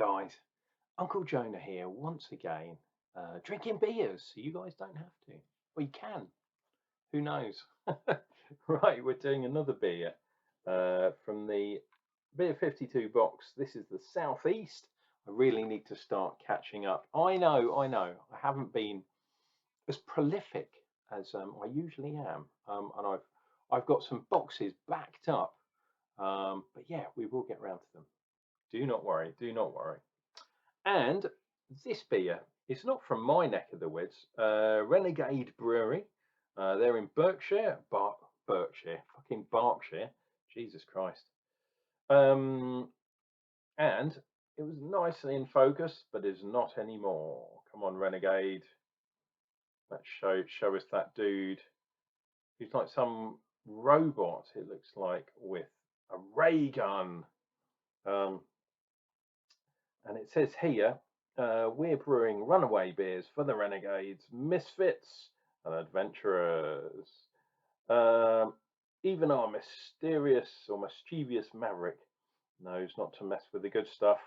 guys, Uncle Jonah here once again, drinking beers so you guys don't have to. Well, you can, who knows? Right, we're doing another beer from the Beer 52 box. This is the Southeast. I really need to start catching up. I know, I haven't been as prolific as I usually am, and I've got some boxes backed up, but yeah, we will get round to them. Do not worry, do not worry. And this beer is not from my neck of the woods. Renegade Brewery. They're in fucking Berkshire. Jesus Christ. And it was nicely in focus, but is not anymore. Come on, Renegade. Let's show us that dude. He's like some robot, it looks like, with a ray gun. And it says here, we're brewing runaway beers for the renegades, misfits, and adventurers. Even our mysterious or mischievous maverick knows not to mess with the good stuff.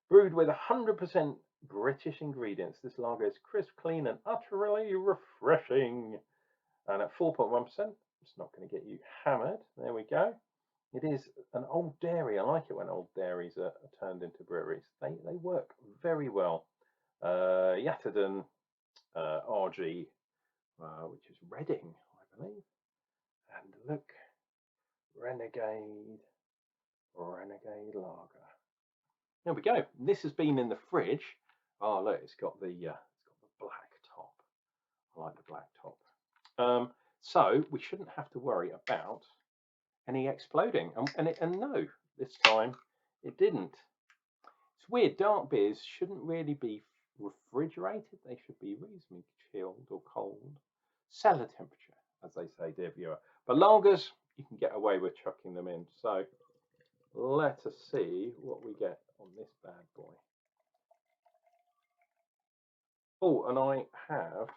Brewed with 100% British ingredients, this lager is crisp, clean, and utterly refreshing. And at 4.1%, it's not going to get you hammered. There we go. It is an old dairy. I like it when old dairies are turned into breweries. They work very well. Yatterdon, RG, which is Reading, I believe. And look, Renegade Lager. There we go. This has been in the fridge. Oh look, it's got the black top. I like the black top. So we shouldn't have to worry about any exploding, and no, this time it didn't. It's weird. Dark beers shouldn't really be refrigerated. They should be reasonably chilled or cold, cellar temperature, as they say, dear viewer. But lagers, you can get away with chucking them in. So let us see what we get on this bad boy. Oh, and I have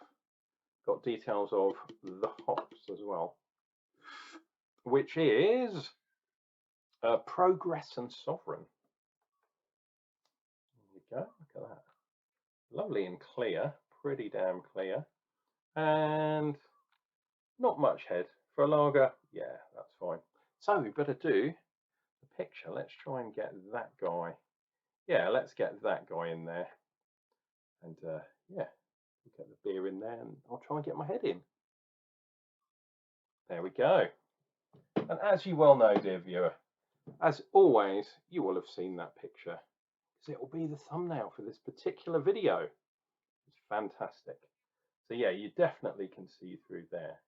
got details of the hops as well, which is Progress and Sovereign. There we go, look at that. Lovely and clear, pretty damn clear. And not much head. For a lager, yeah, that's fine. So we better do the picture. Let's try and get that guy. Yeah, let's get that guy in there. And yeah, we'll get the beer in there and I'll try and get my head in. There we go. And as you well know, dear viewer, as always, you will have seen that picture, because it will be the thumbnail for this particular video. It's fantastic. So yeah, you definitely can see through there.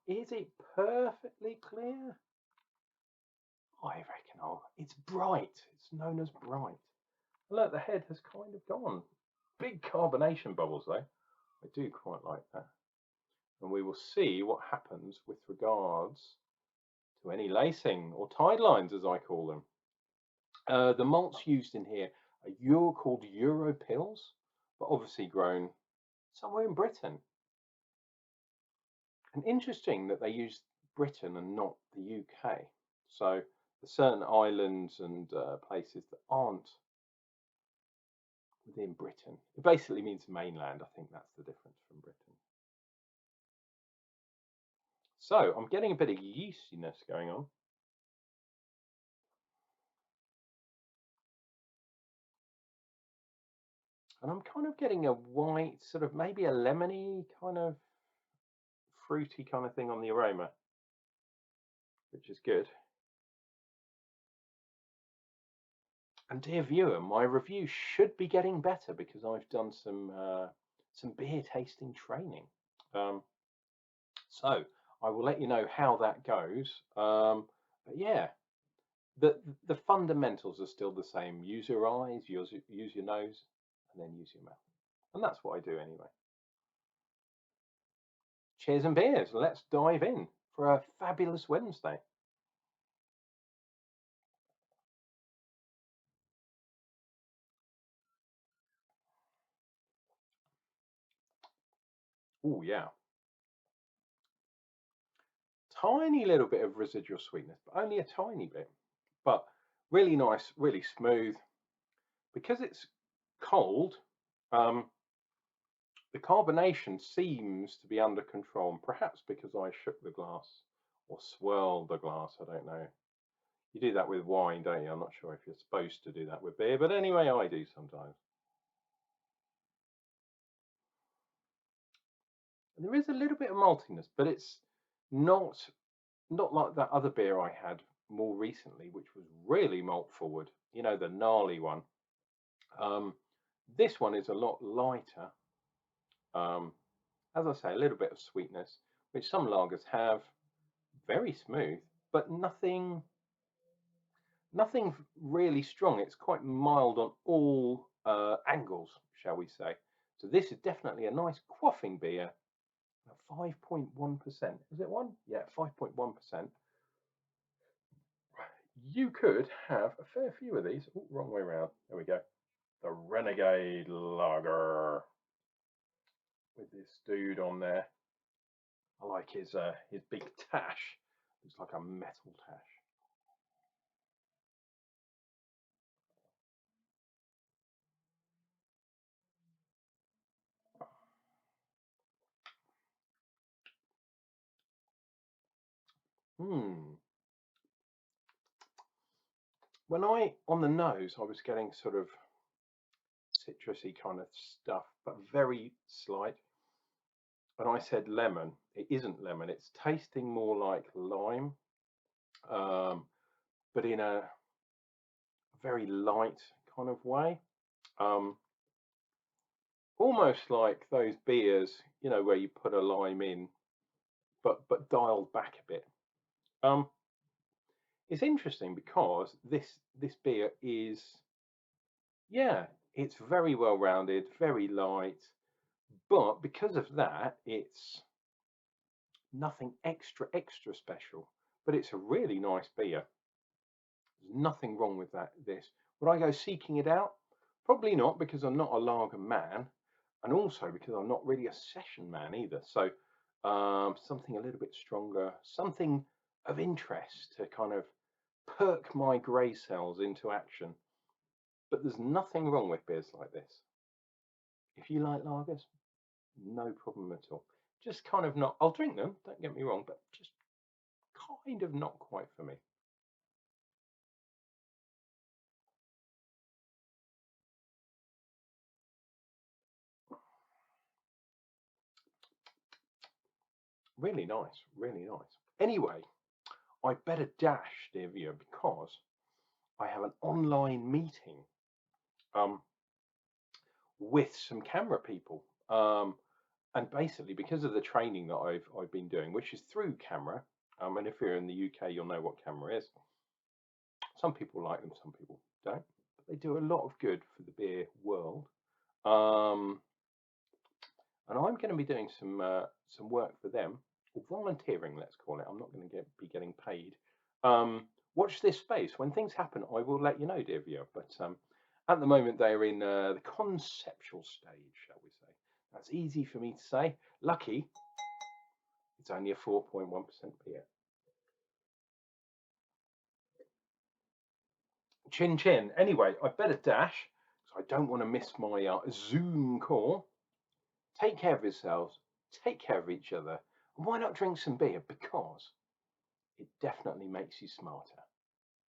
Is it perfectly clear? I reckon it's bright. It's known as bright. Look, the head has kind of gone. Big carbonation bubbles though. I do quite like that. And we will see what happens with regards to any lacing or tide lines, as I call them. The malts used in here are called Euro pills, but obviously grown somewhere in Britain. And interesting that they use Britain and not the UK. So there's certain islands and places that aren't within Britain. It basically means mainland. I think that's the difference from Britain. So I'm getting a bit of yeastiness going on. And I'm kind of getting a white, sort of maybe a lemony kind of fruity kind of thing on the aroma, which is good. And dear viewer, my review should be getting better because I've done some beer tasting training. So I will let you know how that goes. But yeah, the fundamentals are still the same. Use your eyes, use your nose, and then use your mouth. And that's what I do anyway. Cheers and beers. Let's dive in for a fabulous Wednesday. Oh yeah. Tiny little bit of residual sweetness, but only a tiny bit. But really nice, really smooth. because it's cold, the carbonation seems to be under control, and perhaps because I shook the glass or swirled the glass, I don't know. You do that with wine, don't you? I'm not sure if you're supposed to do that with beer, but anyway, I do sometimes. And there is a little bit of maltiness, but it's not like that other beer I had more recently, which was really malt forward. You know, the gnarly one. Um, this one is a lot lighter. Um, as I say, a little bit of sweetness, which some lagers have. Very smooth, but nothing really strong. It's quite mild on all angles, shall we say. So this is definitely a nice quaffing beer. 5.1%. Is it one? Yeah, 5.1%. You could have a fair few of these. Ooh, wrong way around. There we go. The Renegade lager with this dude on there. I like his big tash. Looks like a metal tash. When on the nose, I was getting sort of citrusy kind of stuff, but very slight. And I said lemon. It isn't lemon. It's tasting more like lime, but in a very light kind of way. Um, Almost like those beers, you know, where you put a lime in, but dialed back a bit. It's interesting because this beer is, yeah, it's very well rounded, very light, but because of that, it's nothing extra special. But it's a really nice beer. There's nothing wrong with that. Would I go seeking it out? Probably not, because I'm not a lager man, and also because I'm not really a session man either. So something a little bit stronger, something of interest to kind of perk my grey cells into action. But there's nothing wrong with beers like this. If you like lagers, no problem at all. Just kind of not. I'll drink them. Don't get me wrong, but just kind of not quite for me. Really nice, really nice. Anyway, I better dash, dear viewer, because I have an online meeting um, with some camera people. And basically, because of the training that I've been doing, which is through camera, and if you're in the UK, you'll know what camera is. Some people like them, some people don't, but they do a lot of good for the beer world. Um, and I'm going to be doing some work for them, or volunteering, let's call it. I'm not going to be getting paid. Watch this space. When things happen, I will let you know, dear viewer. But at the moment, they are in the conceptual stage, shall we say. That's easy for me to say. Lucky, it's only a 4.1% beer. Chin chin. Anyway, I better dash, so I don't want to miss my Zoom call. Take care of yourselves. Take care of each other. And why not drink some beer? Because it definitely makes you smarter.